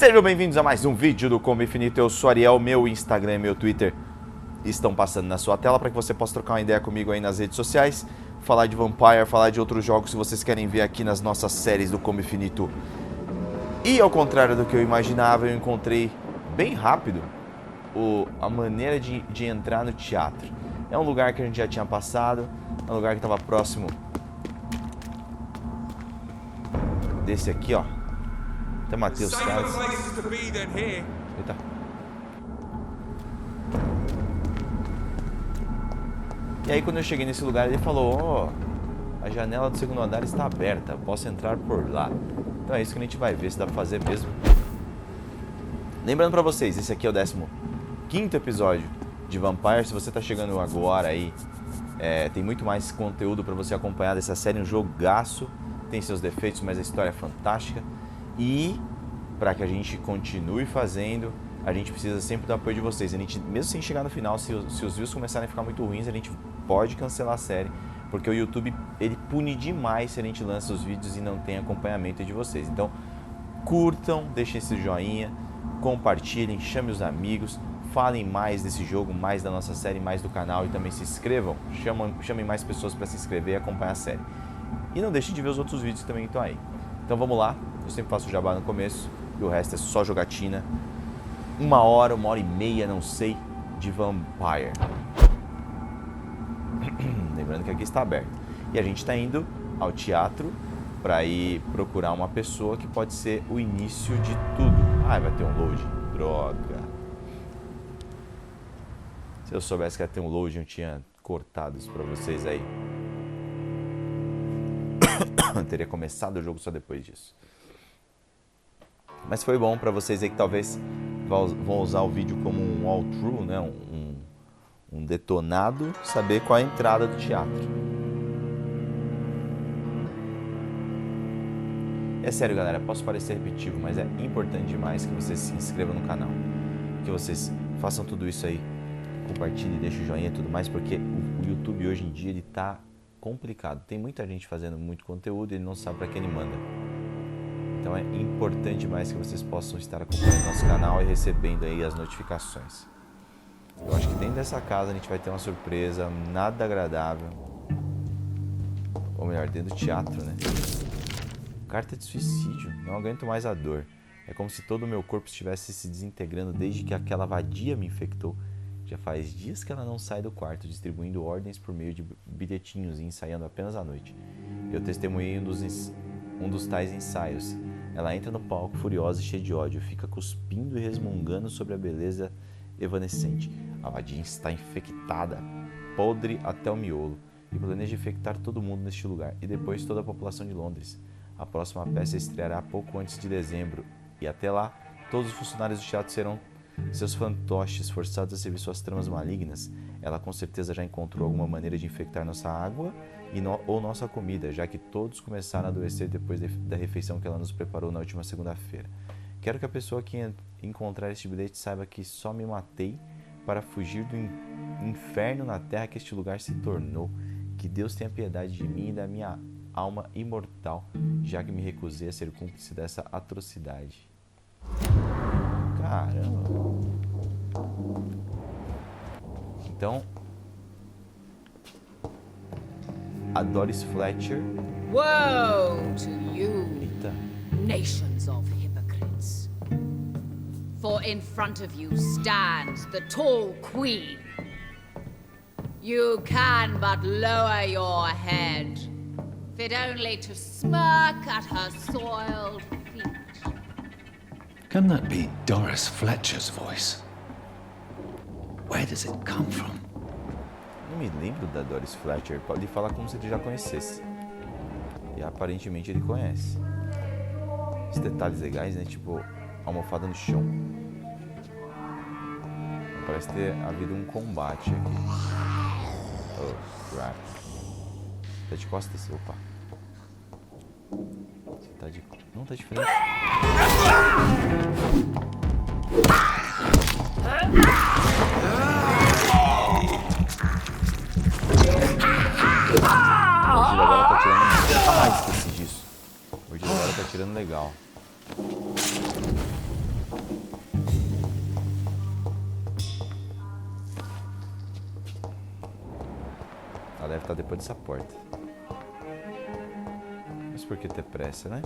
Sejam bem-vindos a mais um vídeo do Combo Infinito. Eu sou Ariel, meu Instagram e meu Twitter estão passando na sua tela para que você possa trocar uma ideia comigo aí nas redes sociais, falar de Vampyr, falar de outros jogos que vocês querem ver aqui nas nossas séries do Combo Infinito. E ao contrário do que eu imaginava, eu encontrei bem rápido a maneira de entrar no teatro. É um lugar que a gente já tinha passado, é um lugar que estava próximo desse aqui, ó. Até matei os caras. Eita. E aí quando eu cheguei nesse lugar ele falou, ó, a janela do segundo andar está aberta, posso entrar por lá. Então é isso que a gente vai ver se dá pra fazer mesmo. Lembrando pra vocês, esse aqui é o 15º episódio de Vampyr. Se você tá chegando agora aí, tem muito mais conteúdo pra você acompanhar dessa série, um jogaço. Tem seus defeitos, mas a história é fantástica. E para que a gente continue fazendo, a gente precisa sempre do apoio de vocês. A gente, mesmo sem chegar no final, se os views começarem a ficar muito ruins, a gente pode cancelar a série, porque o YouTube ele pune demais se a gente lança os vídeos e não tem acompanhamento de vocês. Então, curtam, deixem esse joinha, compartilhem, chamem os amigos, falem mais desse jogo, mais da nossa série, mais do canal e também se inscrevam. Chamem mais pessoas para se inscrever e acompanhar a série. E não deixem de ver os outros vídeos que também estão aí. Então vamos lá, eu sempre faço o jabá no começo e o resto é só jogatina. 1 hora, 1h30, não sei, de Vampyr. Lembrando que aqui está aberto. E a gente está indo ao teatro para ir procurar uma pessoa que pode ser o início de tudo. Ah, vai ter um load. Droga. Se eu soubesse que ia ter um load, eu tinha cortado isso para vocês aí. Eu teria começado o jogo só depois disso. Mas foi bom para vocês aí que talvez vão usar o vídeo como um walkthrough, né? Um detonado, saber qual é a entrada do teatro. É sério, galera, posso parecer repetitivo, mas é importante demais que vocês se inscrevam no canal, que vocês façam tudo isso aí, compartilhem, deixem o joinha e tudo mais, porque o YouTube hoje em dia ele tá complicado. Tem muita gente fazendo muito conteúdo e ele não sabe para quem ele manda. Então é importante demais que vocês possam estar acompanhando nosso canal e recebendo aí as notificações. Eu acho que dentro dessa casa a gente vai ter uma surpresa nada agradável. Ou melhor, dentro do teatro, né? Carta de suicídio. Não aguento mais a dor. É como se todo o meu corpo estivesse se desintegrando desde que aquela vadia me infectou. Já faz dias que ela não sai do quarto, distribuindo ordens por meio de bilhetinhos e ensaiando apenas à noite. Eu testemunhei um dos tais ensaios. Ela entra no palco furiosa e cheia de ódio, fica cuspindo e resmungando sobre a beleza evanescente. A vadia está infectada, podre até o miolo, e planeja infectar todo mundo neste lugar, e depois toda a população de Londres. A próxima peça estreará pouco antes de dezembro, e até lá, todos os funcionários do teatro serão seus fantoches forçados a servir suas tramas malignas. Ela com certeza já encontrou alguma maneira de infectar nossa água ou nossa comida, já que todos começaram a adoecer depois da refeição que ela nos preparou na última segunda-feira. Quero que a pessoa que encontrar este bilhete saiba que só me matei para fugir do inferno na terra que este lugar se tornou. Que Deus tenha piedade de mim e da minha alma imortal, já que me recusei a ser cúmplice dessa atrocidade. Caramba. Então, a Doris Fletcher. Woe to you, Eita. nations of hypocrites. For in front of you stands the tall queen. You can but lower your head, fit only to smirk at her soiled feet. Can that be Doris Fletcher's voice? Where does it come from? Não me lembro da Doris Fletcher. Pode falar como se ele já conhecesse. E aparentemente ele conhece. Os detalhes legais, né? Tipo, almofada no chão. Parece ter havido um combate aqui. Oh, crap. Tá de costas? Opa. Você tá de... Não, tá de frente. Agora tá tirando... Ah, esqueci disso. O Origem agora tá tirando legal. deve estar depois dessa porta. Mas por que ter pressa, né?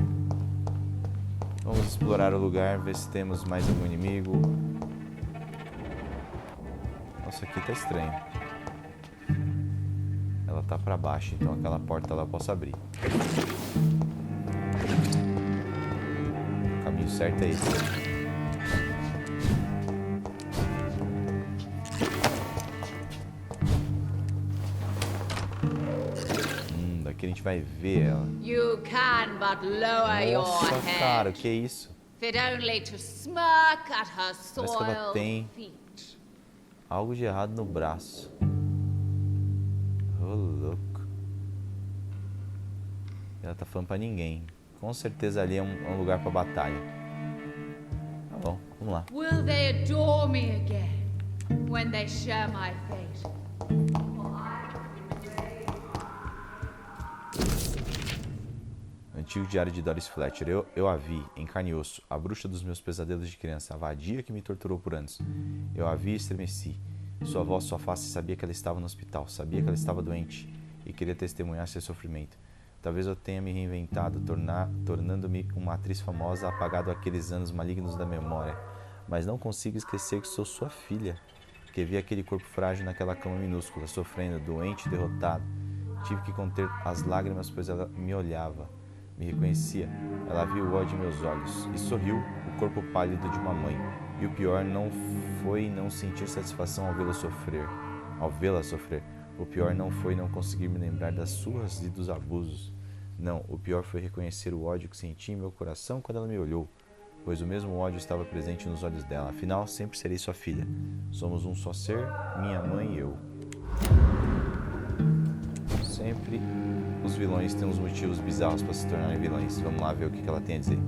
Vamos explorar o lugar, ver se temos mais algum inimigo. Nossa, aqui tá estranho. Ela tá pra baixo, então aquela porta lá eu posso abrir. O caminho certo é esse. Daqui a gente vai ver ela. You can but lower your Nossa, head. cara, o que é isso? Fit only to smirk at her Parece que ela soiled tem feet. algo de errado no braço. Oh, louco. Ela tá falando pra ninguém. Com certeza ali é um lugar pra batalha. Tá bom, vamos lá. Will they adore me again when they share my fate? Antigo diário de Doris Fletcher. Eu a vi, em carne e osso, a bruxa dos meus pesadelos de criança, a vadia que me torturou por anos. Eu a vi e estremeci. Sua voz, sua face, sabia que ela estava no hospital, sabia que ela estava doente e queria testemunhar seu sofrimento. Talvez eu tenha me reinventado, tornando-me uma atriz famosa, apagado aqueles anos malignos da memória. Mas não consigo esquecer que sou sua filha, que vi aquele corpo frágil naquela cama minúscula, sofrendo, doente, derrotado. Tive que conter as lágrimas, pois ela me olhava. Me reconhecia, ela viu o ódio em meus olhos e sorriu, o corpo pálido de uma mãe. E o pior não foi não sentir satisfação ao vê-la sofrer. O pior não foi não conseguir me lembrar das surras e dos abusos. Não, o pior foi reconhecer o ódio que senti em meu coração quando ela me olhou, pois o mesmo ódio estava presente nos olhos dela. Afinal, sempre serei sua filha. Somos um só ser, minha mãe e eu. Sempre os vilões têm uns motivos bizarros para se tornarem vilões. Vamos lá ver o que ela tem a dizer.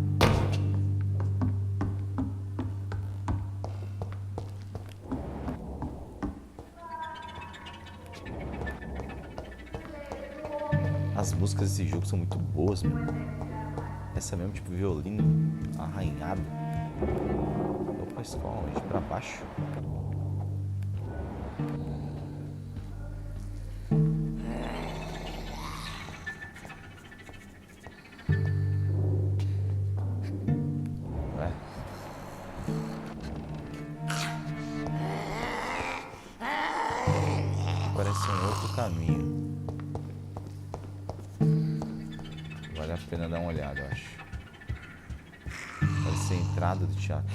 As músicas desse jogo são muito boas, mano. Essa mesmo, tipo violino arranhado. Opa, Skal, onde? Pra baixo. Parece um outro caminho. Vale a pena dar uma olhada, eu acho. Parece ser a entrada do teatro.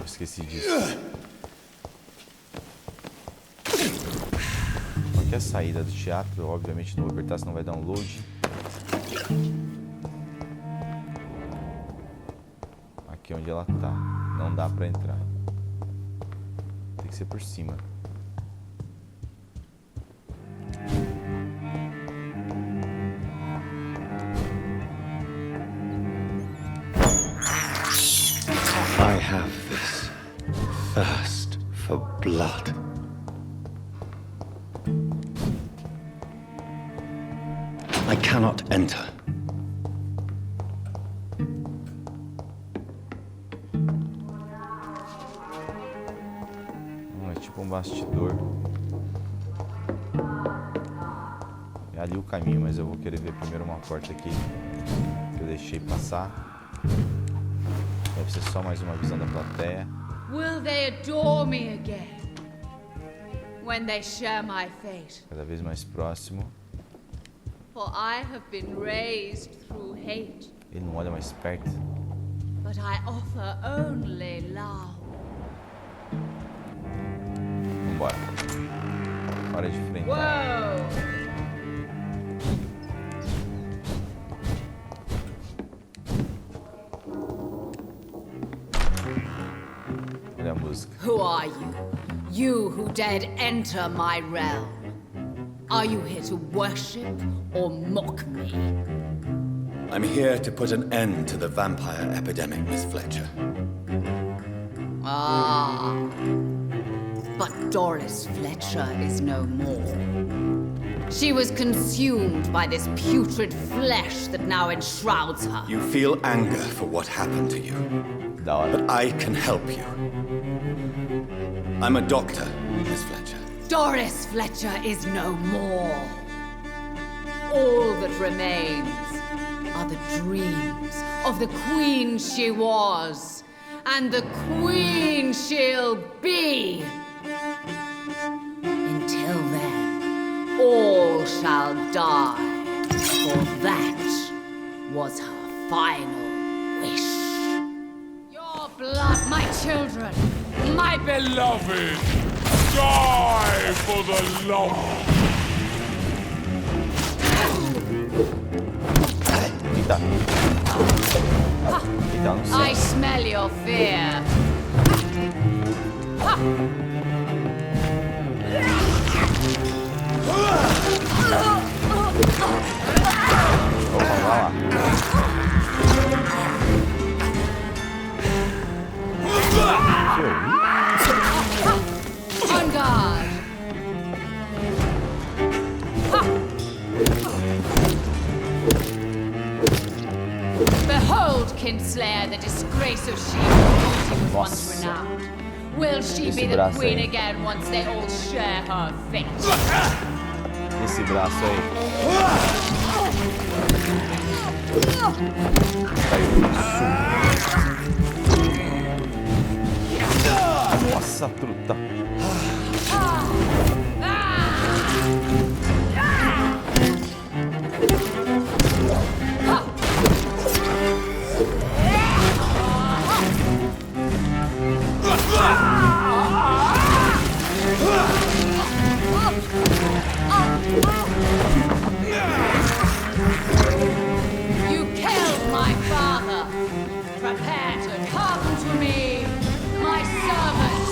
Esqueci disso. Aqui é a saída do teatro. Obviamente não vou apertar, senão vai dar um load. Aqui é onde ela tá. Não dá pra entrar. Tem que ser por cima. I have this thirst for blood. I cannot enter. É tipo um bastidor. É ali o caminho, mas eu vou querer ver primeiro uma porta aqui que eu deixei passar. Deve ser só mais uma visão da plateia. Will they adore me again when they share my fate? Cada vez mais próximo. For I have been raised through hate. Ele não olha mais perto. But I offer only love. Vambora. Hora de enfrentar. Whoa! Olha a música. Who are you? You who dared enter my realm. Are you here to worship or mock me? I'm here to put an end to the vampire epidemic, Miss Fletcher. Ah. But Doris Fletcher is no more. She was consumed by this putrid flesh that now enshrouds her. You feel anger for what happened to you, Da hora. but I can help you. I'm a doctor, Miss Fletcher. Doris Fletcher is no more. All that remains are the dreams of the queen she was, and the queen she'll be. Until then, all shall die, for that was her final wish. Your blood, my children, my Beloved, die for the love. Eita. Eita, não sei. I smell your fear. Oh, vamos lá. On guard. Behold, Kinslayer, the disgrace of she who was once Nossa. renowned. Will she be Esse the braço queen aí. again once they all share her fate? Esse braço aí. Caiu. Nossa, truta. You killed my father. Prepare to come to me, my servants.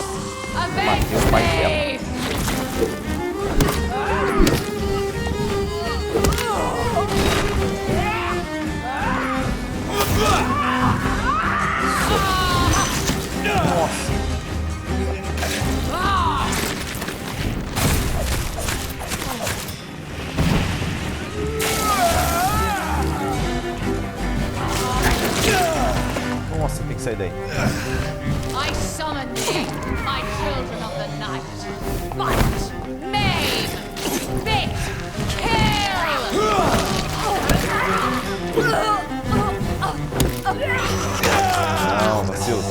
Bateu, pai Avenge me. Nossa, tem que sair daí. I summon thee, my children of the night. Fight, maim, spit, kill! Não, vacilo.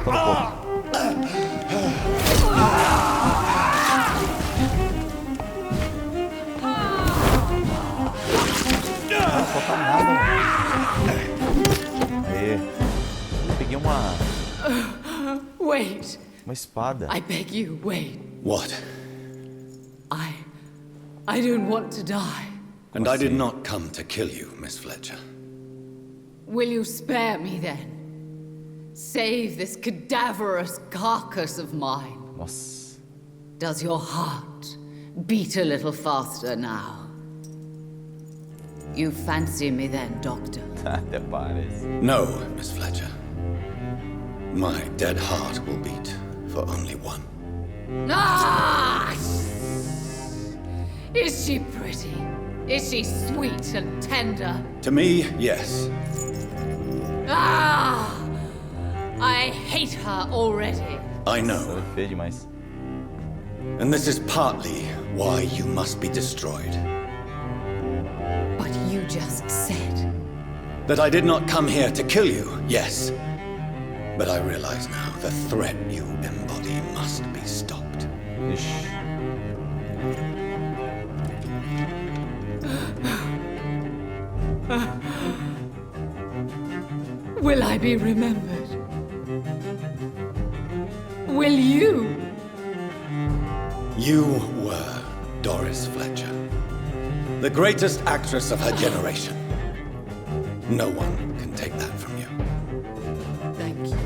Faltando pouco. Não falta nada, mano. Aê. Eu peguei uma Wait, espada. I beg you, wait. What? I don't want to die. And I did not come to kill you, Miss Fletcher. Will you spare me then? Save this cadaverous carcass of mine. Nossa. Does your heart beat a little faster now? You fancy me then, Doctor? Até parece. No, Miss Fletcher. My dead heart will beat for only one. Ah! Is she pretty? Is she sweet and tender? To me, yes. Ah! I hate her already. I know. Nossa, feio demais. And this is partly why you must be destroyed. But you just said. That I did not come here to kill you, yes. But I realize now the threat you embody must be stopped. Ixi. Will I be remembered? Will you? You were Doris Fletcher, the greatest actress of her generation. No one can take that from you. Thank you.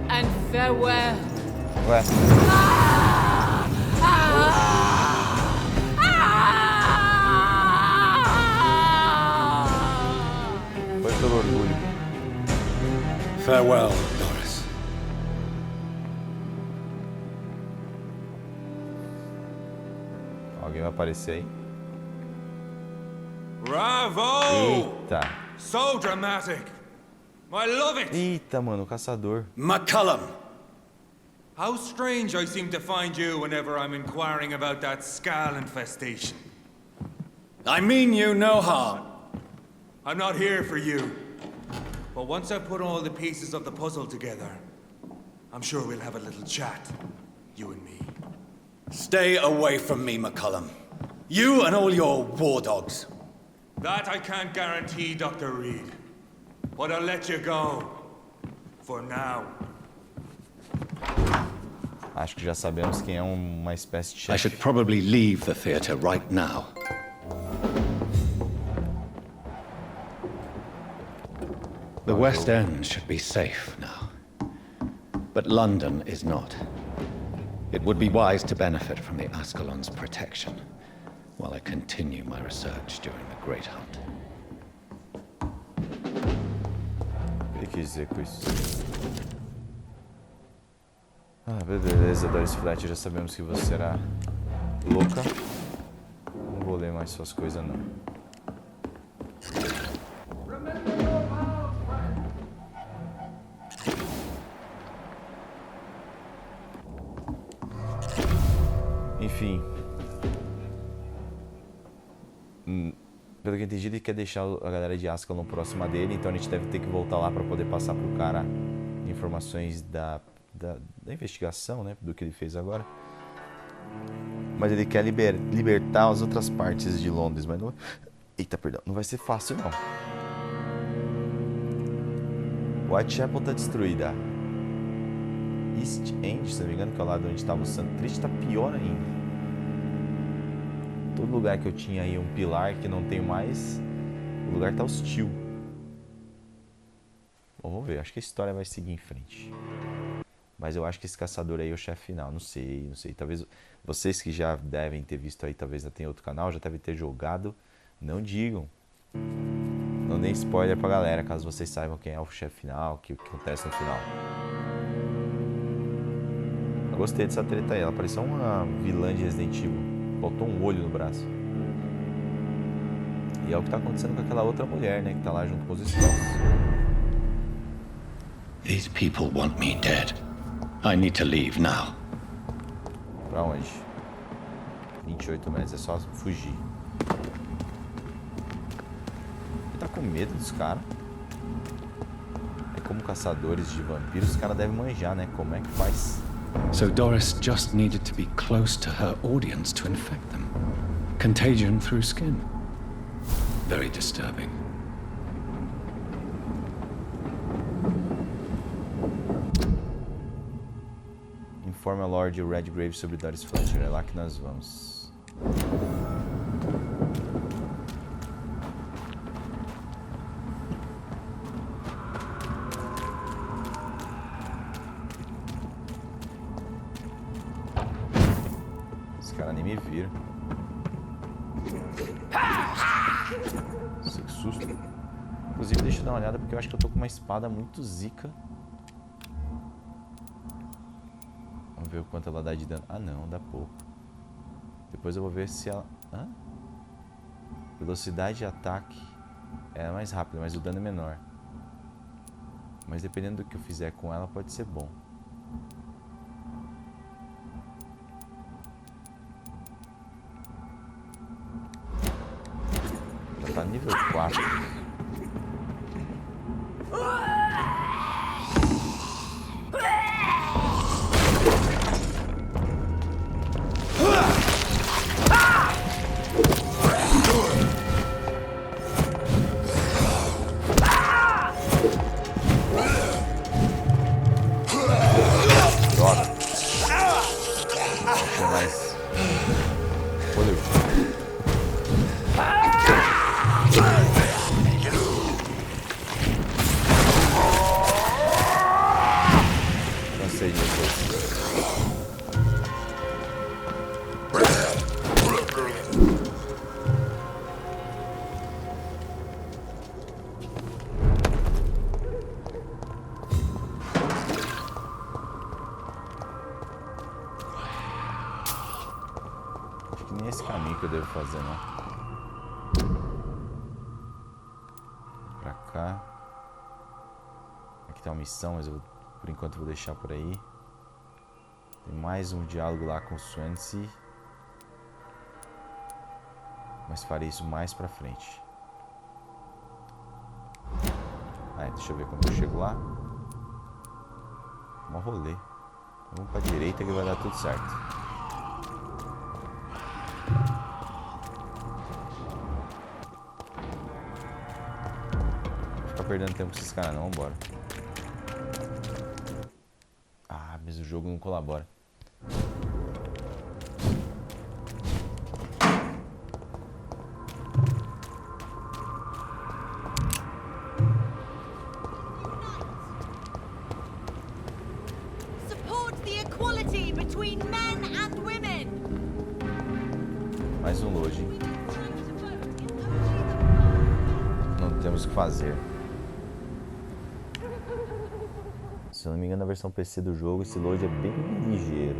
And farewell. Ué, foi pelo orgulho. Farewell, Doris. Alguém vai aparecer aí? Bravo! Eita. So dramatic. I love it. Eita, mano, o caçador. McCullum. How strange I seem to find you whenever I'm inquiring about that Skal infestation. I mean you no harm. I'm not here for you. But once I put all the pieces of the puzzle together, I'm sure we'll have a little chat, you and me. Stay away from me, McCullum. You and all your war dogs. That I can't guarantee, Dr. Reed. But I'll let you go. For now. Acho que já sabemos quem é uma espécie de I chefe. should probably leave the theater right now. The West End should be safe now. But London is not. It would be wise to benefit from the Ascalon's protection while I continue my research during the Great Hunt. O que ele quis dizer com isso? Ah, beleza, Doris Fletcher, já sabemos que você será louca. Não vou ler mais suas coisas, não. Enfim. Pelo que eu entendi, ele quer deixar a galera de Ascalon próxima dele, então a gente deve ter que voltar lá para poder passar pro cara informações da investigação, né, do que ele fez agora. Mas ele quer libertar as outras partes de Londres, mas não... Eita, perdão, não vai ser fácil, não. Whitechapel tá destruída. East End, se não me engano, que é o lado onde estava o Santo Triste, tá pior ainda. Todo lugar que eu tinha aí um pilar que não tenho mais, o lugar tá hostil. Bom, vamos ver, acho que a história vai seguir em frente. Mas eu acho que esse caçador aí é o chefe final, não sei. Talvez vocês que já devem ter visto aí, talvez já tenham outro canal, já devem ter jogado. Não digam. Não deem spoiler pra galera, caso vocês saibam quem é o chefe final, o que acontece no final. Eu gostei dessa treta aí, ela parecia uma vilã de Resident Evil. Faltou um olho no braço. E é o que tá acontecendo com aquela outra mulher, né, que tá lá junto com os Skrulls. These people want me dead. I need to leave now. Pra onde? 28 metros, é só fugir. Ele tá com medo dos caras. É como caçadores de vampiros, os caras devem manjar, né? Como é que faz? So Doris just needed to be close to her audience to infect them. Contagion through skin. Very disturbing. Informa Lord Redgrave sobre Doris Fletcher. É lá que nós vamos. Os caras nem me viram. Nossa, que susto. Inclusive, deixa eu dar uma olhada porque eu acho que eu tô com uma espada muito zica. Vamos ver o quanto ela dá de dano. Ah, não, dá pouco. Depois eu vou ver se ela... Hã? Velocidade de ataque é mais rápida, mas o dano é menor. Mas dependendo do que eu fizer com ela, pode ser bom. Já tá nível 4. que nem esse caminho que eu devo fazer, não. Pra cá. Aqui tem uma missão, mas eu por enquanto vou deixar por aí. Tem mais um diálogo lá com o Swansea. Mas farei isso mais pra frente. Deixa eu ver como eu chego lá. Um rolê. Vamos pra direita que vai dar tudo certo. Não vou ficar perdendo tempo com esses caras não, vambora. Mas o jogo não colabora. Mais um load. Não temos o que fazer. Se eu não me engano, na versão PC do jogo, esse load é bem ligeiro.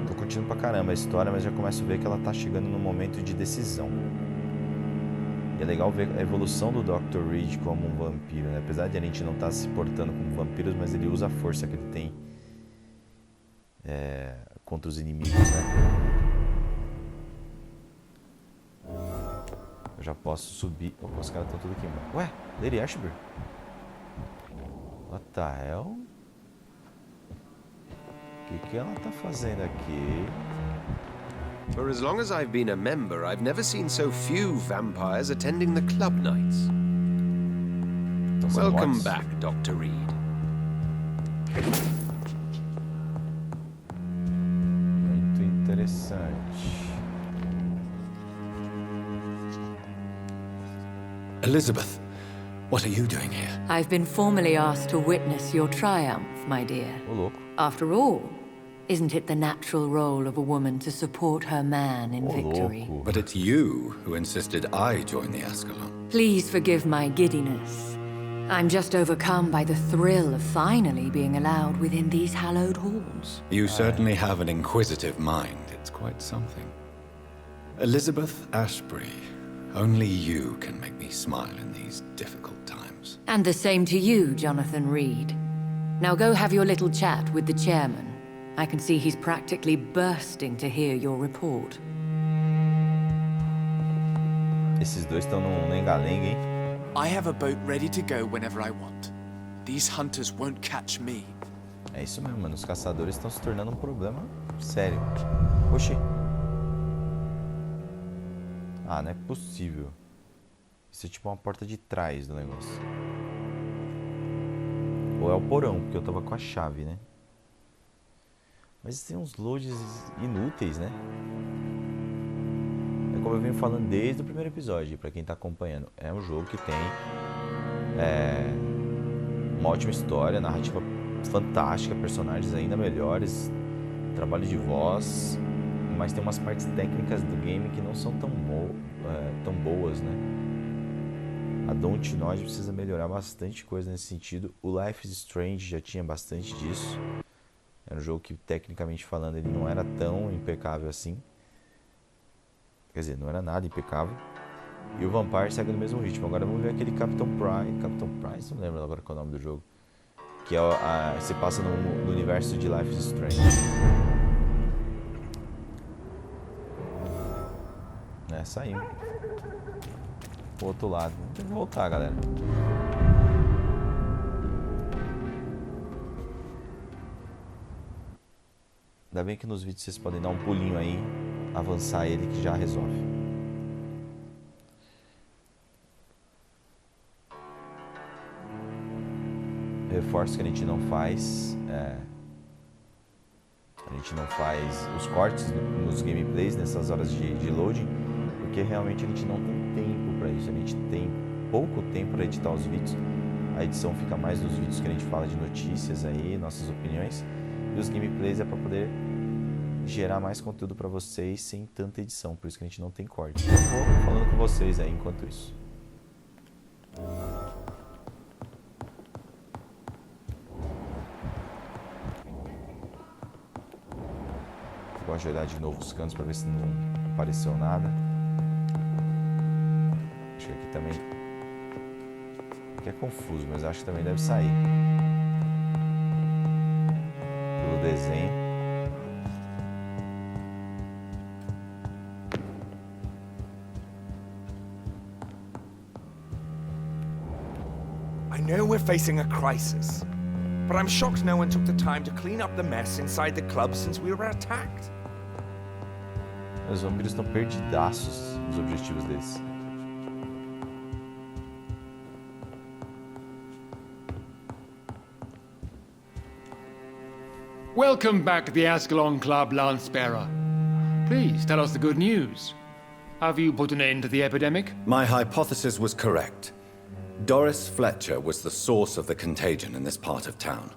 Tô curtindo pra caramba a história, mas já começo a ver que ela tá chegando no momento de decisão. E é legal ver a evolução do Dr. Reed como um vampiro, né? Apesar de a gente não estar se portando como vampiros, mas ele usa a força que ele tem contra os inimigos, né? Eu já posso subir... Opa, os caras estão tudo aqui embaixo. Ué, Lady Ashbury? What the hell? O que ela tá fazendo aqui? For as long as I've been a member, I've never seen so few vampires attending the club nights. Welcome back, Dr. Reed. Muito interessante. Elizabeth, what are you doing here? I've been formally asked to witness your triumph, my dear. Ô, louco. After all, isn't it the natural role of a woman to support her man in victory? But it's you who insisted I join the Ascalon. Please forgive my giddiness. I'm just overcome by the thrill of finally being allowed within these hallowed halls. You certainly have an inquisitive mind. It's quite something. Elizabeth Ashbury, only you can make me smile in these difficult times. And the same to you, Jonathan Reed. Now go have your little chat with the chairman. I can see he's practically bursting to hear your report. Esses dois estão no lenga-lenga, hein? I have a boat ready to go whenever I want. These hunters won't catch me. É isso mesmo, mano. Os caçadores estão se tornando um problema sério. Oxi. Ah, não é possível. Isso é tipo uma porta de trás do negócio. Ou é o porão, porque eu tava com a chave, né? Mas tem uns loads inúteis, né? É como eu venho falando desde o primeiro episódio, pra quem tá acompanhando. É um jogo que tem uma ótima história, narrativa fantástica, personagens ainda melhores, trabalho de voz, mas tem umas partes técnicas do game que não são tão boas, né? A Dontnod precisa melhorar bastante coisa nesse sentido. O Life is Strange já tinha bastante disso. Era um jogo que, tecnicamente falando, ele não era tão impecável assim. Quer dizer, não era nada impecável. E o Vampyr segue no mesmo ritmo. Agora vamos ver aquele Capitão Price, não lembro agora qual é o nome do jogo. Que se passa no universo de Life is Strange. Saímos. Pro outro lado. Vamos ter que voltar, galera. Ainda bem que nos vídeos vocês podem dar um pulinho aí, avançar ele que já resolve. Reforço que a gente não faz os cortes nos gameplays nessas horas de loading, porque realmente a gente não tem tempo para isso. A gente tem pouco tempo para editar os vídeos. A edição fica mais nos vídeos que a gente fala de notícias aí, nossas opiniões, e os gameplays é para poder gerar mais conteúdo para vocês sem tanta edição, por isso que a gente não tem corte. Eu vou falando com vocês aí enquanto isso. Gosto de olhar de novo os cantos para ver se não apareceu nada. Acho que aqui também... Aqui é confuso, mas acho que também deve sair. Pelo desenho. I know we're facing a crisis, but I'm shocked no one took the time to clean up the mess inside the club since we were attacked. Os vampiros estão perdidaços nos objetivos deles. Welcome back to the Ascalon Club, Lance-Bearer. Please tell us the good news. Have you put an end to the epidemic? My hypothesis was correct. Doris Fletcher was the source of the contagion in this part of town.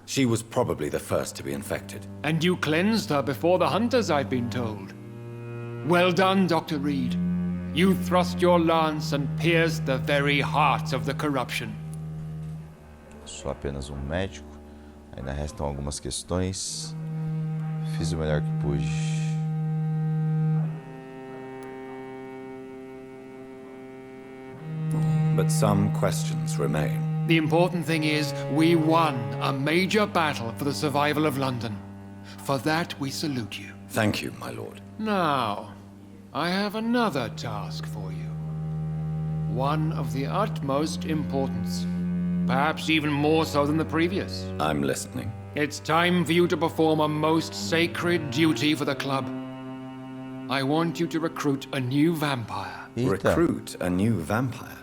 She was probably the first to be infected. And you cleansed her before the hunters, I've been told. Well done, Dr. Reed. You thrust your lance and pierced the very heart of the corruption. Sou apenas médico. Ainda restam algumas questões. Fiz o melhor que pude. But some questions remain. The important thing is, we won a major battle for the survival of London. For that, we salute you. Thank you, my lord. Now, I have another task for you. One of the utmost importance. Perhaps even more so than the previous. I'm listening. It's time for you to perform a most sacred duty for the club. I want you to recruit a new vampire. Recruit a new vampire?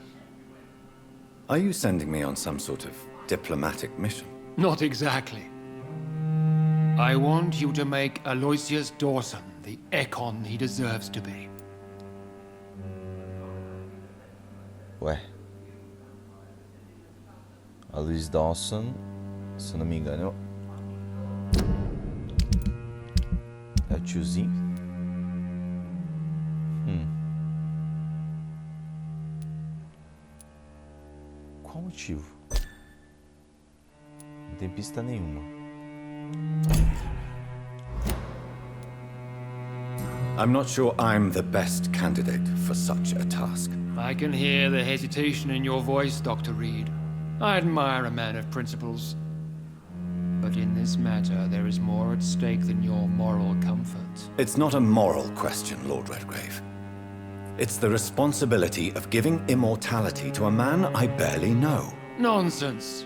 Are you sending me on some sort of diplomatic mission? Not exactly. I want you to make Aloysius Dawson the Ekon he deserves to be. Ué. A Luiz Dawson, se eu não me engano, é o tiozinho? Qual o motivo? Não tem pista nenhuma. I'm not sure I'm the best candidate for such a task. I can hear the hesitation in your voice, Dr. Reed. I admire a man of principles. But in this matter, there is more at stake than your moral comfort. It's not a moral question, Lord Redgrave. It's the responsibility of giving immortality to a man I barely know. Nonsense.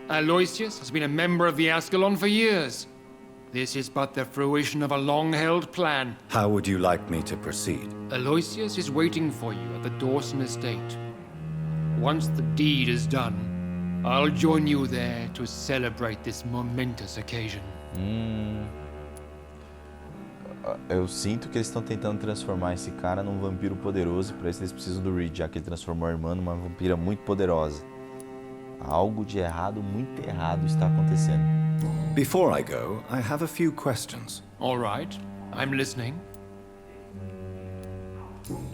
Aloysius has been a member of the Ascalon for years. This is but the fruition of a long-held plan. How would you like me to proceed? Aloysius is waiting for you at the Dawson estate. Once the deed is done, I'll join you there to celebrate this momentous occasion. Eu sinto que eles estão tentando transformar esse cara num vampiro poderoso, e para isso eles precisam do Reed, já que ele transformou a irmã numa vampira muito poderosa. Algo de errado, muito errado está acontecendo. Before I go, I have a few questions. All right, I'm listening.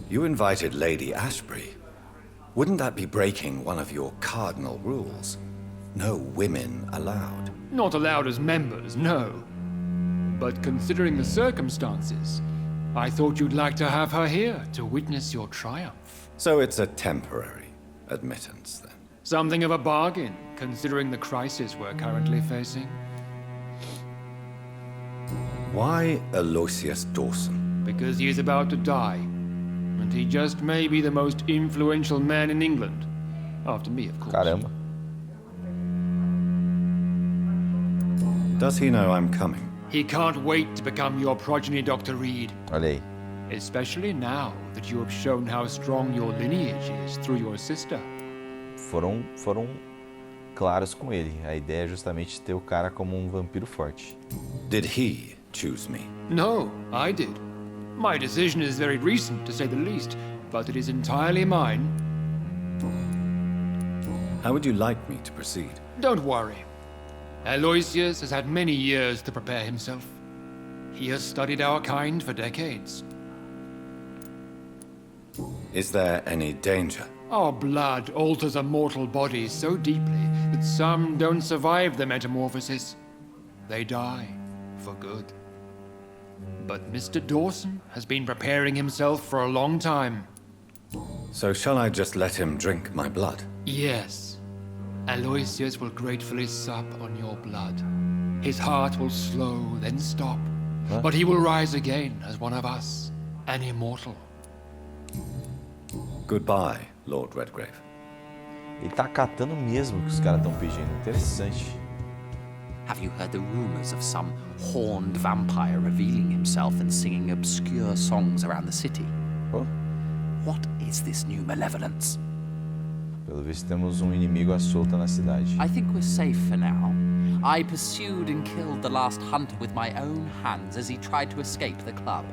You invited Lady Ashbury. Wouldn't that be breaking one of your cardinal rules? No women allowed. Not allowed as members, no. But considering the circumstances, I thought you'd like to have her here to witness your triumph. So it's a temporary admittance, then? Something of a bargain, considering the crisis we're currently facing. Why Aloysius Dawson? Because he is about to die. And he just may be the most influential man in England. After me, of course. Caramba. Does he know I'm coming? He can't wait to become your progeny, Dr. Reed. Olha aí. Especially now that you have shown how strong your lineage is through your sister. Foram claros com ele. A ideia é justamente ter o cara como um vampiro forte. Did he choose me? No, I did. My decision is very recent, to say the least, but it is entirely mine. How would you like me to proceed? Don't worry. Aloysius has had many years to prepare himself. He has studied our kind for decades. Is there any danger? Our blood alters a mortal body so deeply that some don't survive the metamorphosis. They die for good. But Mr. Dawson has been preparing himself for a long time. So shall I just let him drink my blood? Yes. Aloysius will gratefully sup on your blood. His heart will slow, then stop. Huh? But he will rise again as one of us, an immortal. Goodbye, Lord Redgrave. Ele tá acatando mesmo o que os caras estão pedindo. Interessante. Have you heard the rumors of some horned vampire revealing himself and singing obscure songs around the city? Oh. What is this new malevolence? Pelo visto temos inimigo à solta na cidade. I think we're safe for now. I pursued and killed the last hunter with my own hands as he tried to escape the club.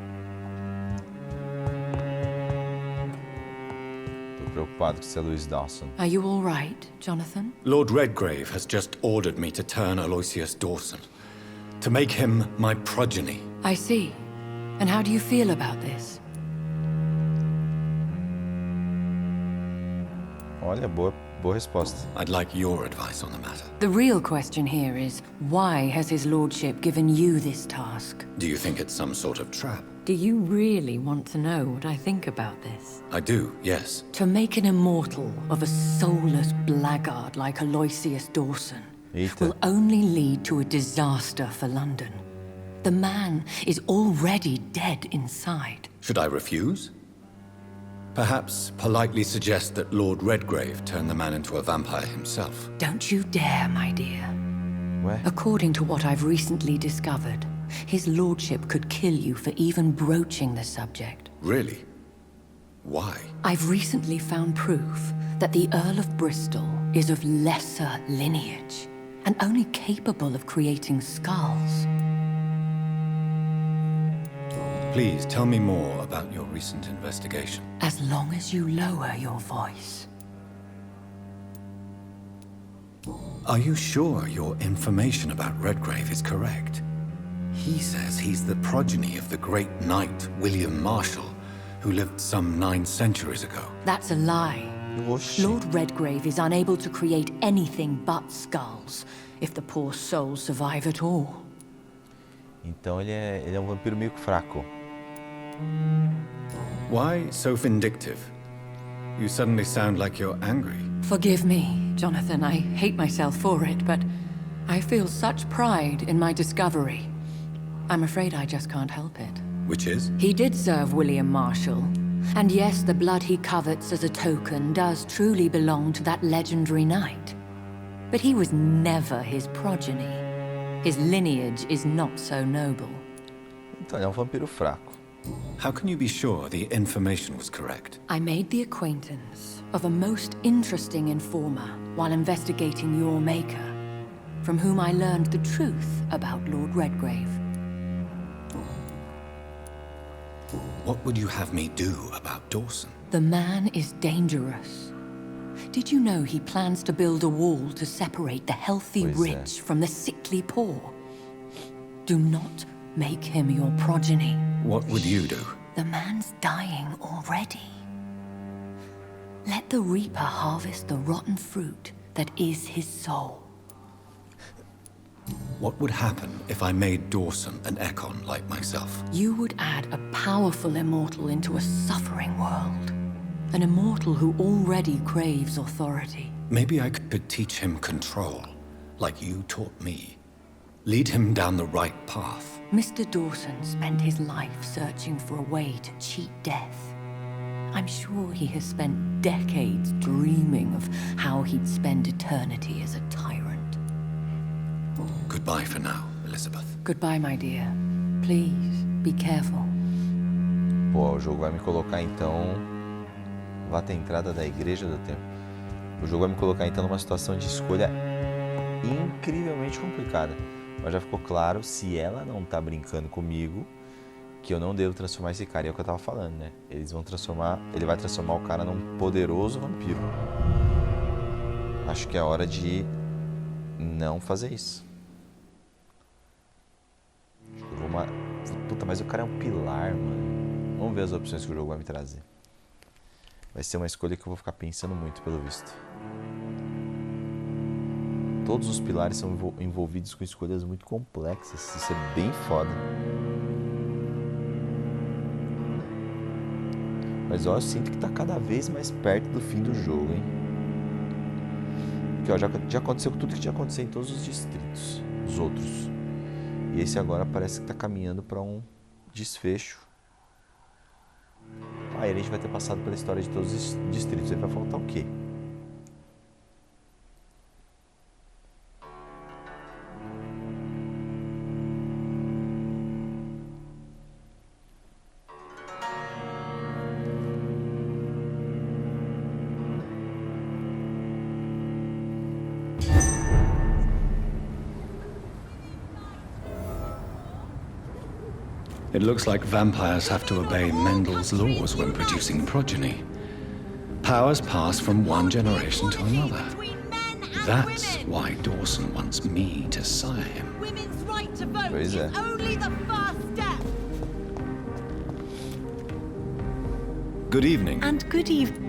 Preocupado com Sir Louis Dawson. Are you all right, Jonathan? Lord Redgrave has just ordered me to turn Aloysius Dawson, to make him my progeny. I see. And how do you feel about this? Olha, boa resposta. I'd like your advice on the matter. The real question here is, why has his lordship given you this task? Do you think it's some sort of trap? Do you really want to know what I think about this? I do, yes. To make an immortal of a soulless blackguard like Aloysius Dawson will only lead to a disaster for London. The man is already dead inside. Should I refuse? Perhaps politely suggest that Lord Redgrave turn the man into a vampire himself. Don't you dare, my dear. Where? According to what I've recently discovered, his lordship could kill you for even broaching the subject. Really? Why? I've recently found proof that the Earl of Bristol is of lesser lineage and only capable of creating skulls. Please tell me more about your recent investigation. As long as you lower your voice. Are you sure your information about Redgrave is correct? He says he's the progeny of the great knight William Marshall, who lived some 9 centuries ago. That's a lie. Oxi. Lord Redgrave is unable to create anything but skulls, if the poor souls survive at all. Então ele é um vampiro meio fraco. Why so vindictive? You suddenly sound like you're angry. Forgive me, Jonathan. I hate myself for it, but I feel such pride in my discovery. I'm afraid I just can't help it. Which is? He did serve William Marshall. And yes, the blood he covets as a token does truly belong to that legendary knight. But he was never his progeny. His lineage is not so noble. Então ele é um vampiro fraco. How can you be sure the information was correct? I made the acquaintance of a most interesting informer while investigating your maker, from whom I learned the truth about Lord Redgrave. What would you have me do about Dawson? The man is dangerous. Did you know he plans to build a wall to separate the healthy rich from the sickly poor? Do not make him your progeny. What would you do? The man's dying already. Let the reaper harvest the rotten fruit that is his soul. What would happen if I made Dawson an Ekon like myself? You would add a powerful immortal into a suffering world. An immortal who already craves authority. Maybe I could teach him control, like you taught me. Lead him down the right path. Mr. Dawson spent his life searching for a way to cheat death. I'm sure he has spent decades dreaming of how he'd spend eternity as a tyrant. Goodbye for now, Elizabeth. Goodbye, my dear. Please, be careful. Pô, o jogo vai me colocar então... Vá ter entrada da igreja do tempo. O jogo vai me colocar então numa situação de escolha incrivelmente complicada. Mas já ficou claro, se ela não tá brincando comigo, que eu não devo transformar esse cara. E é o que eu tava falando, né? Ele vai transformar o cara num poderoso vampiro. Acho que é hora de não fazer isso. Eu vou Puta, mas o cara é um pilar, mano. Vamos ver as opções que o jogo vai me trazer. Vai ser uma escolha que eu vou ficar pensando muito, pelo visto. Todos os pilares são envolvidos com escolhas muito complexas. Isso é bem foda. Mas ó, eu sinto que tá cada vez mais perto do fim do jogo, hein? Porque ó, já aconteceu tudo que tinha acontecido em todos os distritos. Os outros. E esse agora parece que tá caminhando para um desfecho. Aí a gente vai ter passado pela história de todos os distritos. Aí vai faltar o quê? It looks like vampires have to obey Mendel's laws when producing progeny. Powers pass from one generation to another. That's why Dawson wants me to sire him. Women's right to vote Pois é. is only the first step. Good evening. And good evening.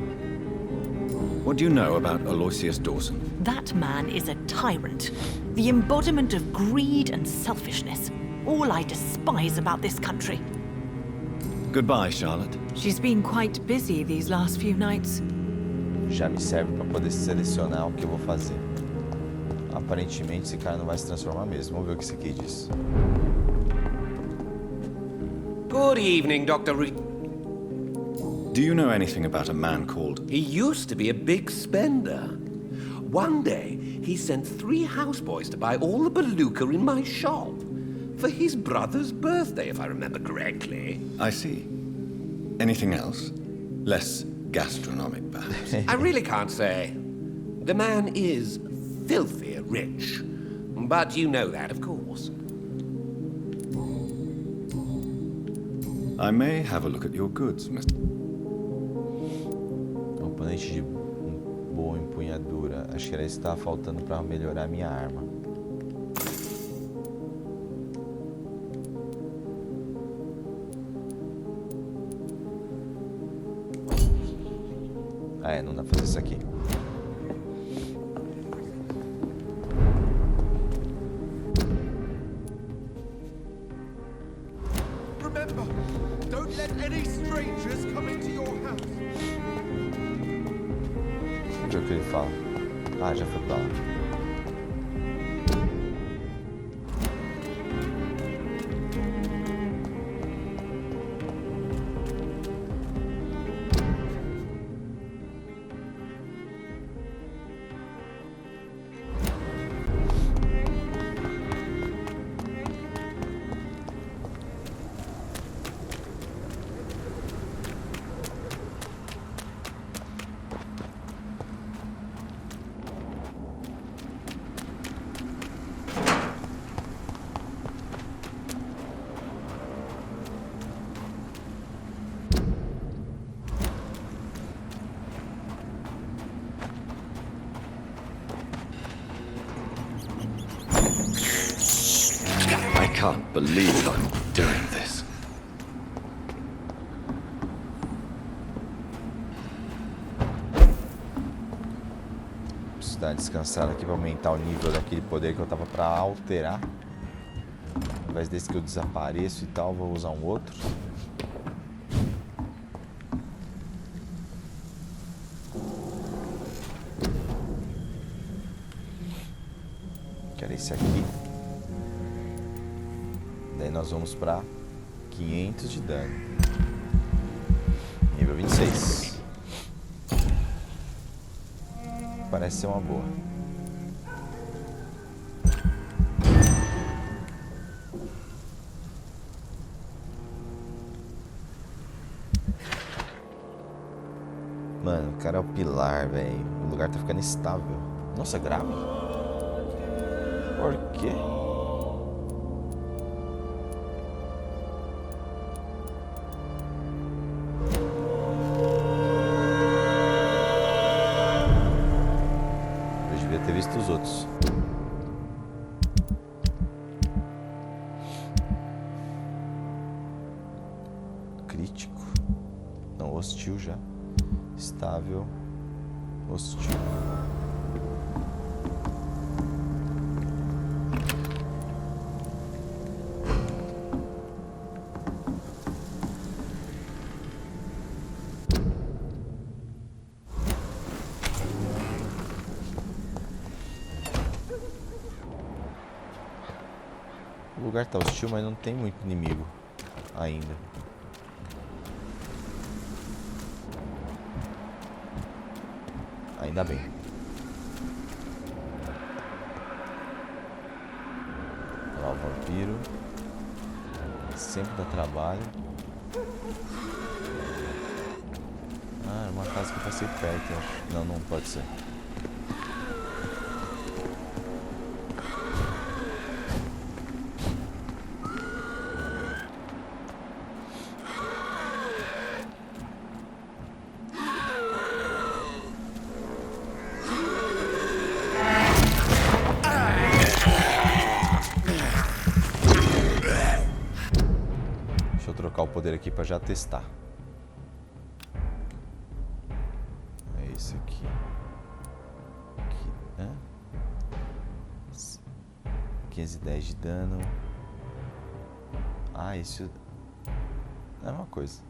What do you know about Aloysius Dawson? That man is a tyrant. The embodiment of greed and selfishness. All I despise about this country. Goodbye, Charlotte. She's been quite busy these last few nights. Já me serve para poder selecionar o que eu vou fazer. Aparentemente esse cara não vai se transformar mesmo. Vamos ver o que esse aqui diz. Good evening, Dr. Reed. Do you know anything about a man called... He used to be a big spender. One day, he sent 3 houseboys to buy all the beluga in my shop. For his brother's birthday, if I remember correctly. I see. Anything else? Less gastronomic, perhaps? I really can't say. The man is filthy rich. But you know that, of course. I may have a look at your goods, Mr. Componente de boa empunhadura. Acho que era isso que estava faltando para melhorar a minha arma. Ah, é, não dá pra fazer isso aqui. Remember, don't let any strangers come into your house. Onde é que ele fala? Ah, já foi pra lá. I can't believe I'm doing this. Preciso dar uma descansada aqui para aumentar o nível daquele poder que eu tava para alterar. Ao invés desse que eu desapareço e tal, vou usar um outro. Que era esse aqui. Daí nós vamos para 500 de dano. Nível 26. Parece ser uma boa. Mano, o cara é o pilar, velho. O lugar tá ficando estável. Nossa, grave. Por quê? Eu devia ter visto os outros. crítico. Não, hostil já. Estável. Hostil. O lugar tá hostil, mas não tem muito inimigo ainda. Ainda bem. Olha lá o vampiro. Sempre dá trabalho. Ah, uma casa que eu passei perto, eu acho. Não, não pode ser. Aqui para já testar. É esse aqui. Aqui, né? 510 de dano. Ah, isso é uma coisa.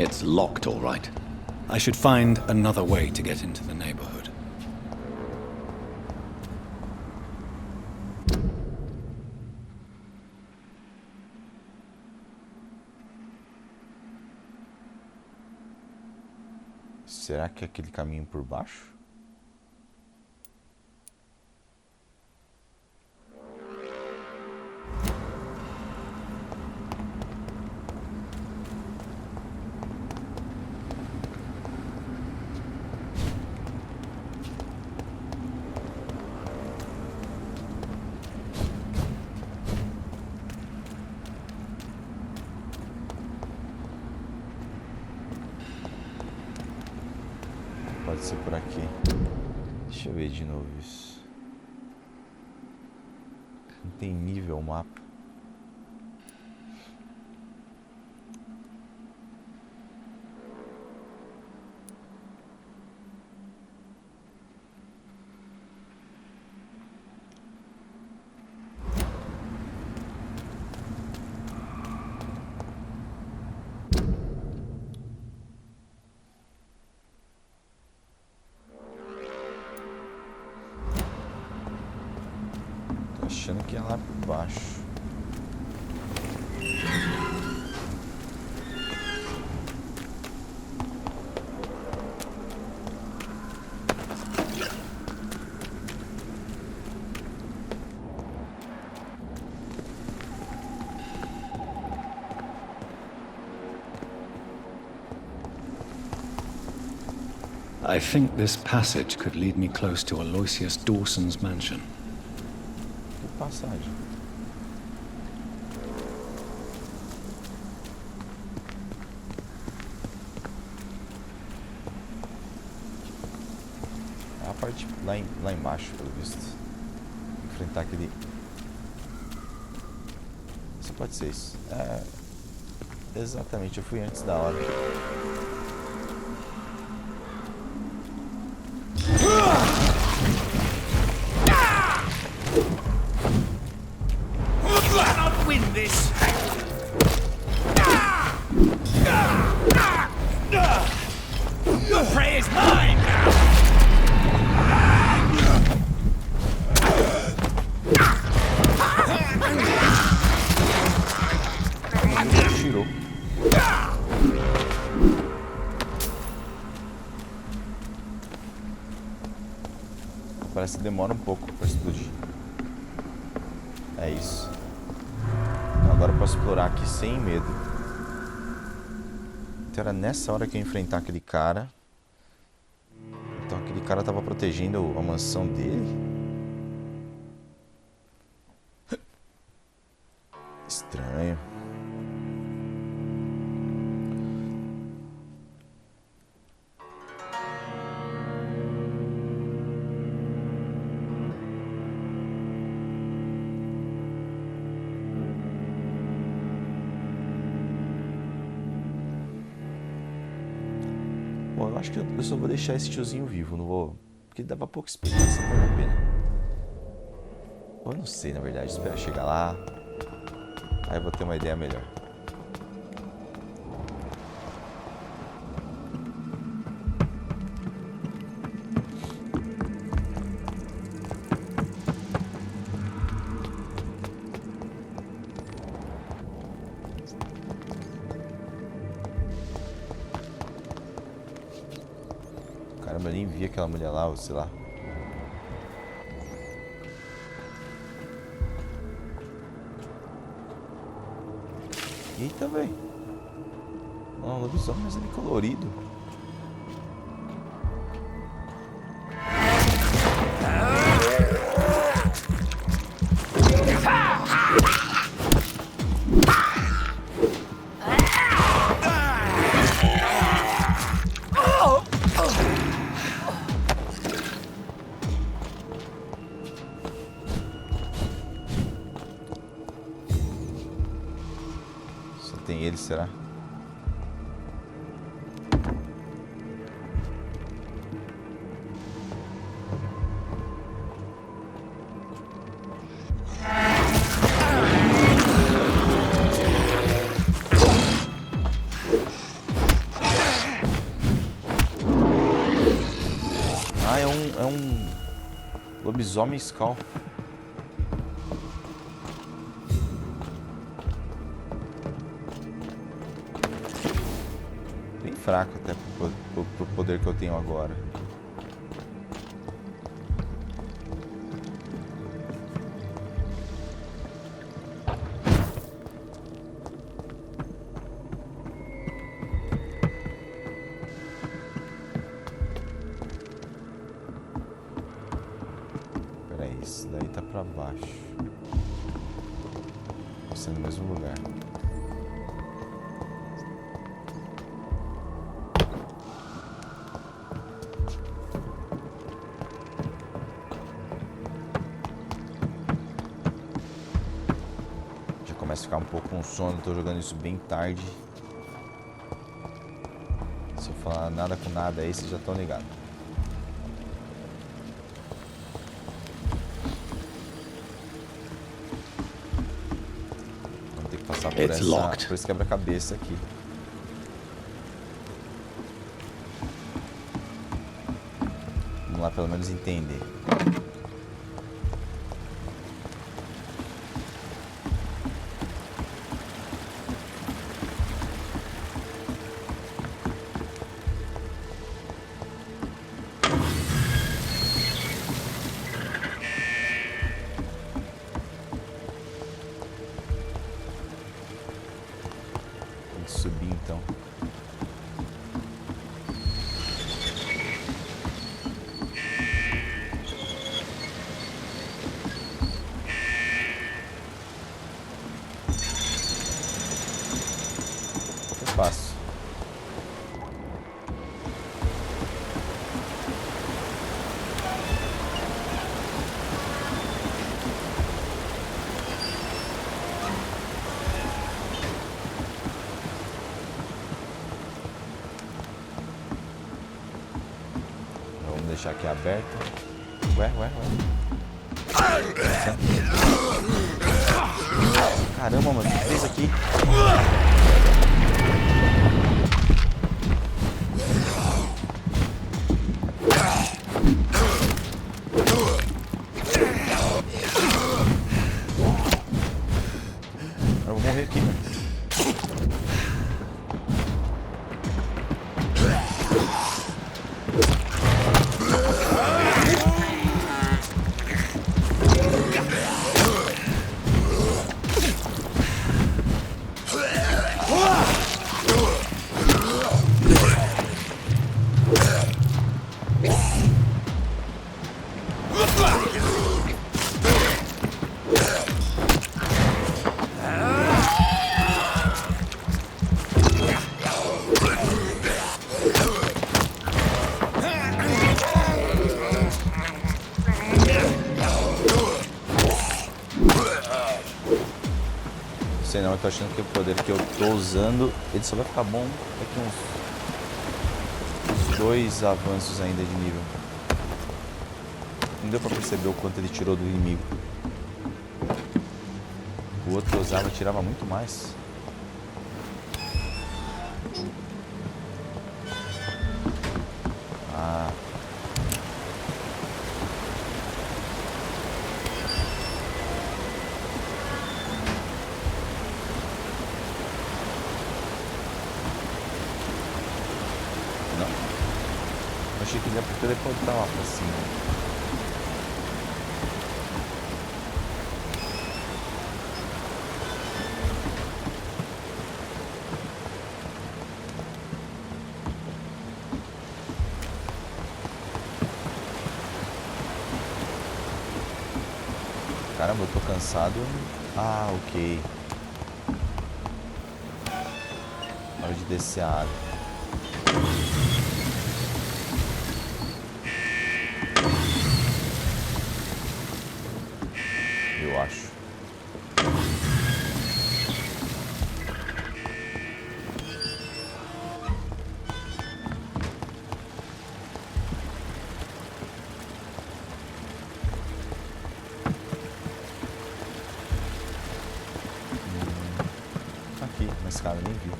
It's locked, all right. I should find another way to get into the neighborhood. Será que é aquele caminho por baixo? Pode ser por aqui. Deixa eu ver de novo isso. Não tem nível o mapa. Achando que é lá por baixo. I think this passage could lead me close to Aloysius Dawson's mansion. Passagem. É a parte lá embaixo, pelo visto. Enfrentar aquele... Isso pode ser isso. É... Exatamente, eu fui antes da hora. parece que demora um pouco pra explodir. É isso. Então agora eu posso explorar aqui sem medo. Então era nessa hora que eu ia enfrentar aquele cara. Então aquele cara tava protegendo a mansão dele. Estranho. Bom, eu acho que eu só vou deixar esse tiozinho vivo, não vou... Porque dava pouca experiência, não vale a pena. Eu não sei, na verdade, espera chegar lá. Aí eu vou ter uma ideia melhor. Caramba, eu nem vi aquela mulher lá, ou sei lá. Eita, velho. Não, lobisomem, mas ele é colorido. Tem ele, será? Ah, é um lobisomem Skal. Fraco até pro poder que eu tenho agora. Peraí, isso daí tá pra baixo. Vai ser no mesmo lugar. Começa a ficar um pouco com sono, tô jogando isso bem tarde. Se eu falar nada com nada aí, vocês já estão ligados. Vamos ter que passar por esse quebra-cabeça aqui. Vamos lá pelo menos entender. Subir então. Eu faço. Deixar aqui aberto. Ué. Caramba, mano, o que fez aqui? Eu vou morrer aqui, velho. sei não, eu tô achando que o poder que eu tô usando, ele só vai ficar bom daqui uns 2 avanços ainda de nível. Não deu pra perceber o quanto ele tirou do inimigo. O outro que eu usava tirava muito mais. Ah. Não. Eu achei que ele ia teleportar lá pra cima. Caramba, eu tô cansado. Ah, ok. Hora de descer a água. Eu acho. Mas cara, nem vi.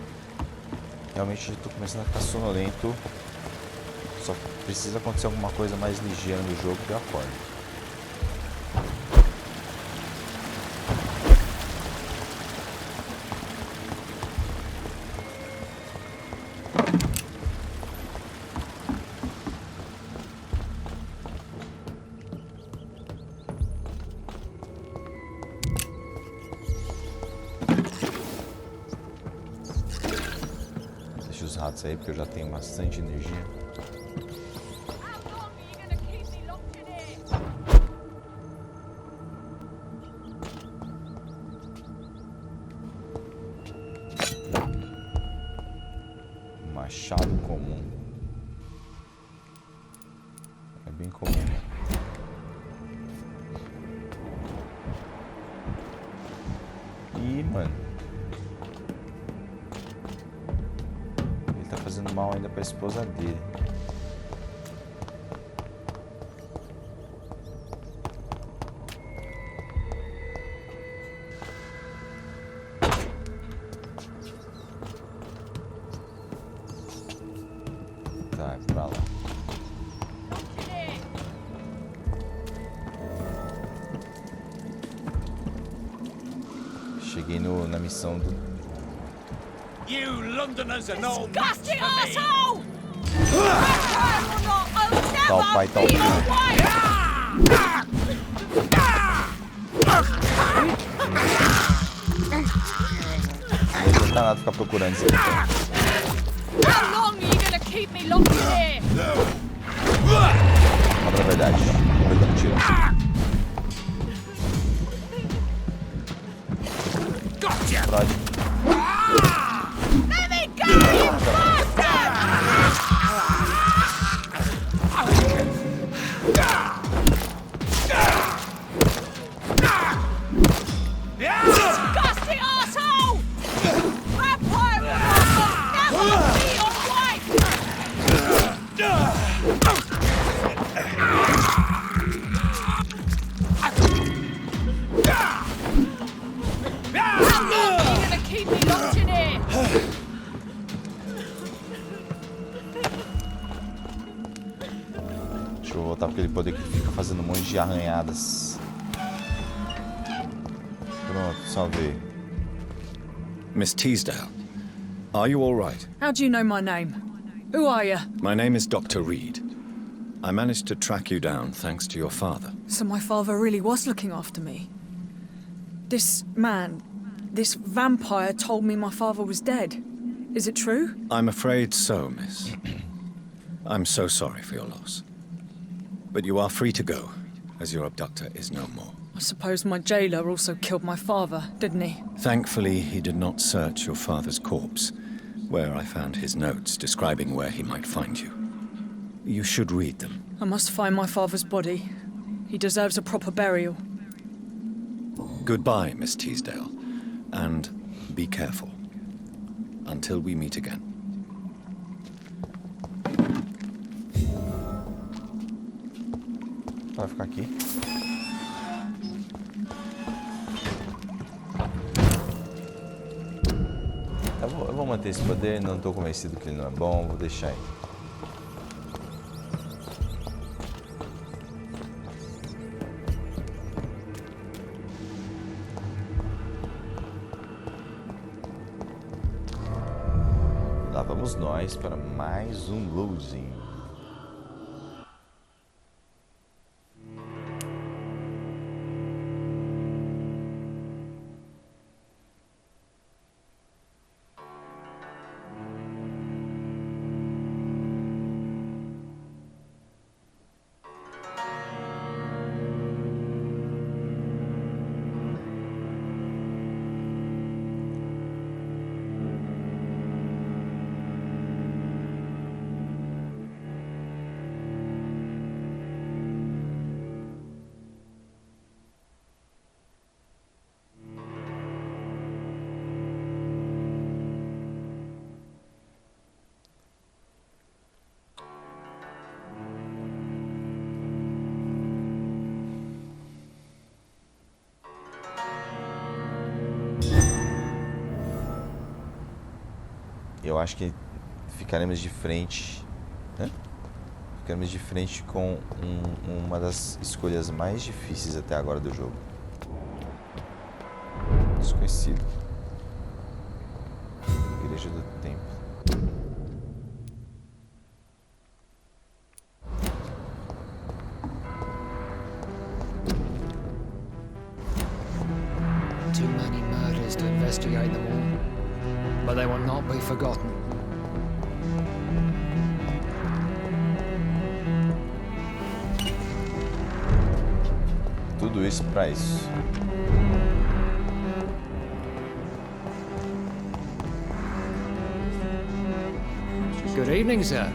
Realmente estou começando a ficar sonolento. Só precisa acontecer alguma coisa mais ligeira no jogo que eu acordo. Os ratos aí, porque eu já tenho bastante energia. Machado comum. É bem comum. Ih, mano. Fazendo mal ainda pra esposa dele. Tá, é pra lá. Cheguei na missão do... You Londoners are no Disgusting asshole! Tá o pai, tá o filho. Não adianta nada ficar procurando isso aqui. How long are you gonna keep me locked in here? Fala a verdade. Vou dar um tiro. Pode. Let me go, you bastard! Disgusting asshole! Vampire will never be your wife! How long are you gonna keep me locked in here? Deixa eu voltar pra aquele poder que fica fazendo um monte de arranhadas. Pronto, salvei. Miss Teasdale, are you all right? How do you know my name? Who are you? My name is Dr. Reed. I managed to track you down thanks to your father. So my father really was looking after me. This man, this vampire told me my father was dead. Is it true? I'm afraid so, miss. I'm so sorry for your loss. But you are free to go, as your abductor is no more. I suppose my jailer also killed my father, didn't he? Thankfully, he did not search your father's corpse, where I found his notes describing where he might find you. You should read them. I must find my father's body. He deserves a proper burial. Goodbye, Miss Teasdale. And be careful. Until we meet again. Vai ficar aqui. Eu vou manter esse poder, não estou convencido que ele não é bom, vou deixar aí. Lá vamos nós para mais um loading. Eu acho que ficaremos de frente, né? Ficaremos de frente com uma das escolhas mais difíceis até agora do jogo. Desconhecido. Igreja do Templo. Too many murders to investigate them all. But they will not be forgotten. Tudo isso para isso. Good evening, sir.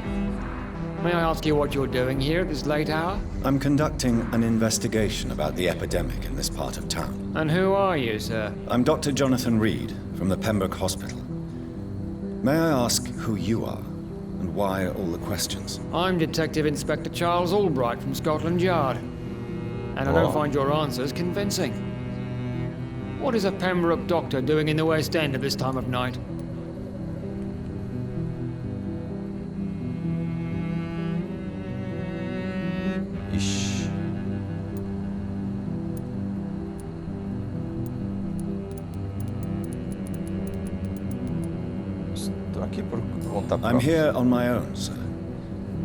May I ask you what you're doing here at this late hour? I'm conducting an investigation about the epidemic in this part of town. And who are you, sir? I'm Dr. Jonathan Reed from the Pembroke Hospital. May I ask who you are, and why all the questions? I'm Detective Inspector Charles Albright from Scotland Yard. And I don't find your answers convincing. What is a Pembroke doctor doing in the West End at this time of night? Ixi. I'm here on my own, sir.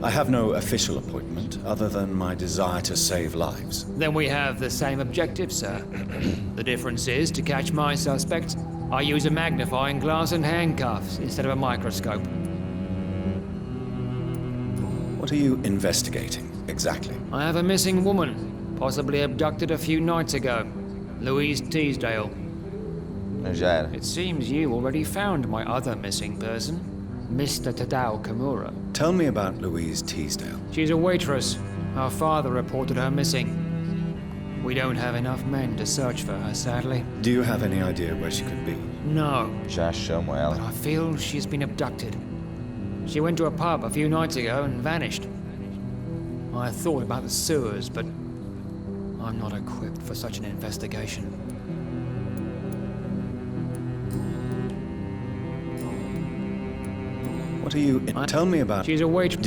I have no official appointment other than my desire to save lives. Then we have the same objective, sir. The difference is, to catch my suspects, I use a magnifying glass and handcuffs instead of a microscope. What are you investigating, exactly? I have a missing woman, possibly abducted a few nights ago. Louise Teasdale. It seems you already found my other missing person, Mr. Tadao Kimura. Tell me about Louise Teasdale. She's a waitress. Her father reported her missing. We don't have enough men to search for her, sadly. Do you have any idea where she could be? No. Já chamo ela. But I feel she's been abducted. She went to a pub a few nights ago and vanished. I thought about the sewers, but I'm not equipped for such an investigation. What are you... Tell me about... She's a waitress.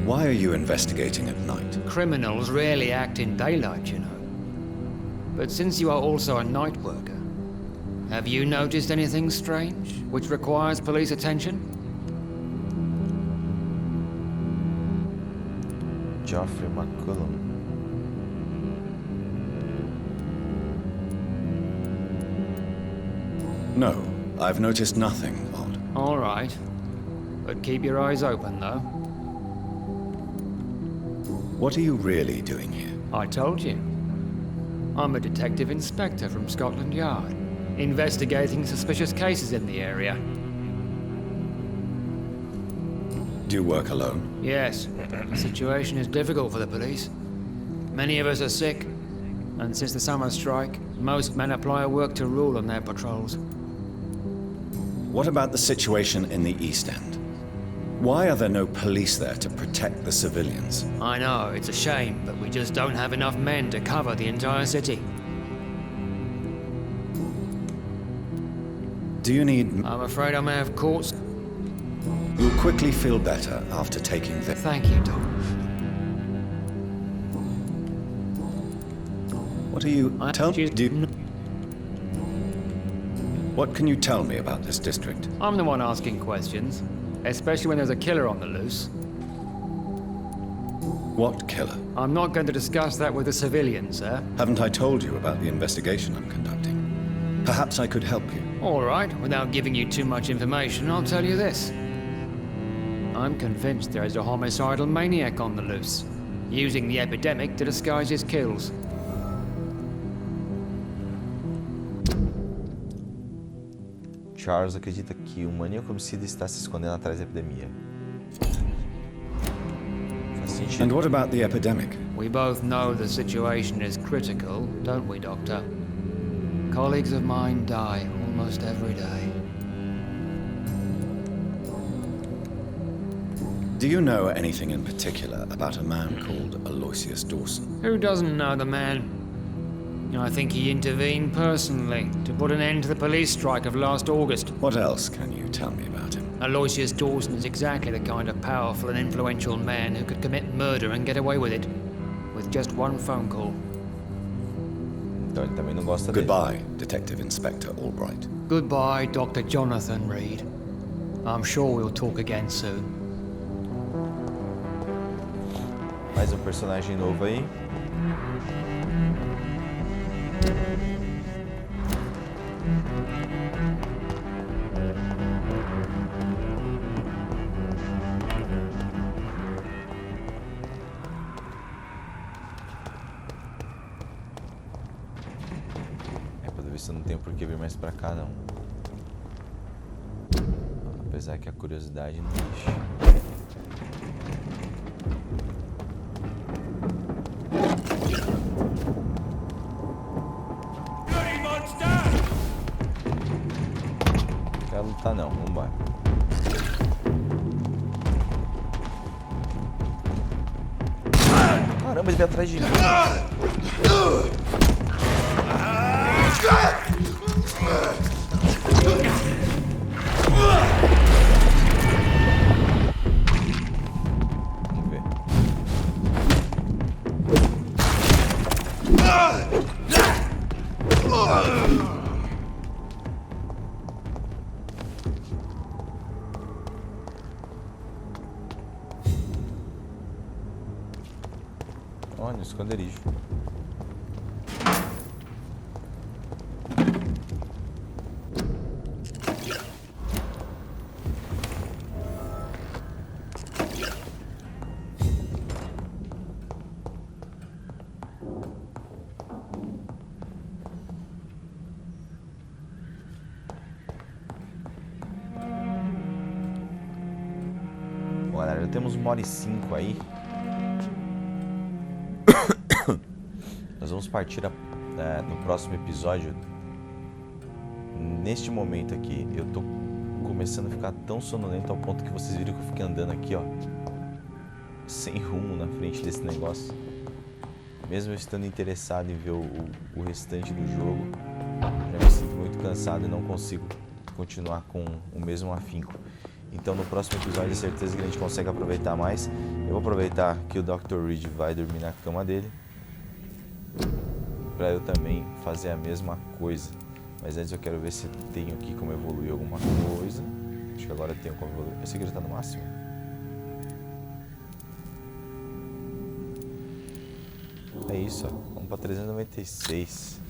Why are you investigating at night? Criminals rarely act in daylight, you know. But since you are also a night worker, have you noticed anything strange which requires police attention? Geoffrey McCullum. No, I've noticed nothing odd. All right. But keep your eyes open, though. What are you really doing here? I told you. I'm a detective inspector from Scotland Yard, investigating suspicious cases in the area. Do you work alone? Yes. The situation is difficult for the police. Many of us are sick. And since the summer strike, most men apply a work to rule on their patrols. What about the situation in the East End? Why are there no police there to protect the civilians? I know, it's a shame, but we just don't have enough men to cover the entire city. Do you need... I'm afraid I may have caught... You'll quickly feel better after taking the... Thank you, Doc. What are you... What can you tell me about this district? I'm the one asking questions, especially when there's a killer on the loose. What killer? I'm not going to discuss that with the civilians, sir. Haven't I told you about the investigation I'm conducting? Perhaps I could help you. All right, without giving you too much information, I'll tell you this. I'm convinced there is a homicidal maniac on the loose, using the epidemic to disguise his kills. Charles acredita que maníaco homicida está se escondendo atrás da epidemia. Faz sentido. And what about the epidemic? We both know the situation is critical, don't we, Doctor? Colleagues of mine die almost every day. Do you know anything in particular about a man called Aloysius Dawson? Who doesn't know the man? I think he intervened personally to put an end to the police strike of last August. What else can you tell me about him? Aloysius Dawson is exactly the kind of powerful and influential man who could commit murder and get away with it, with just one phone call. Então ele também não gosta dele. Goodbye, Detective Inspector Albright. Goodbye, Dr. Jonathan Reed. I'm sure we'll talk again soon. Mais um personagem novo aí. Pelo visto não tem por que vir mais pra cá não. Apesar que a curiosidade não deixa. Não quero lutar não, vambora. Caramba, ele veio atrás de mim. Vamos ver. Olha, esconderijo. Bom, galera, já temos 1h05 aí. Nós vamos partir no próximo episódio. Neste momento aqui, eu tô começando a ficar tão sonolento ao ponto que vocês viram que eu fiquei andando aqui, ó, sem rumo na frente desse negócio. Mesmo eu estando interessado em ver o restante do jogo, já me sinto muito cansado e não consigo continuar com o mesmo afinco. Então no próximo episódio, é certeza que a gente consegue aproveitar mais. Eu vou aproveitar que o Dr. Reed vai dormir na cama dele, pra eu também fazer a mesma coisa. Mas antes eu quero ver se tenho aqui como evoluir alguma coisa. Acho que agora tenho como evoluir. Eu sei que já tá no máximo. É isso, ó. Vamos pra 396.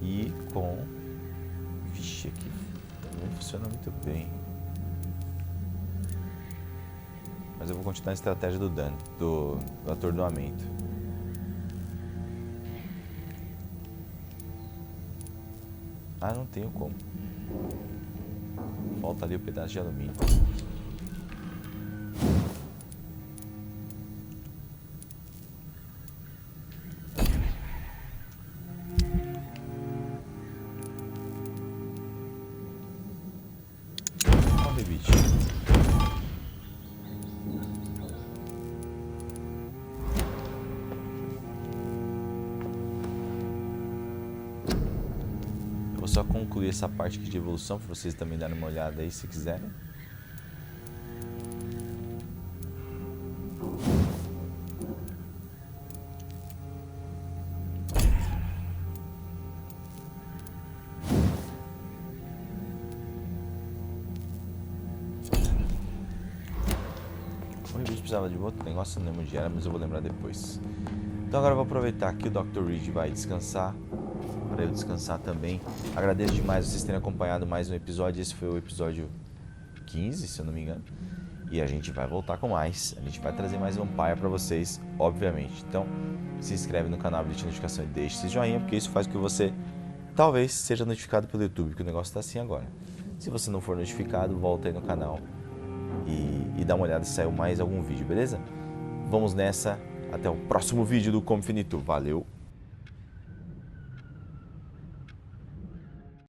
E com... Vixe, aqui não funciona muito bem. Mas eu vou continuar a estratégia do dano, do atordoamento. Ah, não tenho como. Falta ali o pedaço de alumínio. só concluir essa parte aqui de evolução para vocês também darem uma olhada aí se quiserem. O vídeo precisava de outro negócio, não lembro onde era, mas eu vou lembrar depois. Então agora eu vou aproveitar que o Dr. Reed vai descansar, para eu descansar também. Agradeço demais vocês terem acompanhado mais um episódio. Esse foi o episódio 15, se eu não me engano. E a gente vai voltar com mais. A gente vai trazer mais Vampyr para vocês, obviamente. Então se inscreve no canal, habilite a notificação e deixe esse joinha, porque isso faz com que você talvez seja notificado pelo YouTube, porque o negócio está assim agora. Se você não for notificado, volta aí no canal e dá uma olhada se saiu mais algum vídeo, beleza? Vamos nessa, até o próximo vídeo do Como Finito. Valeu!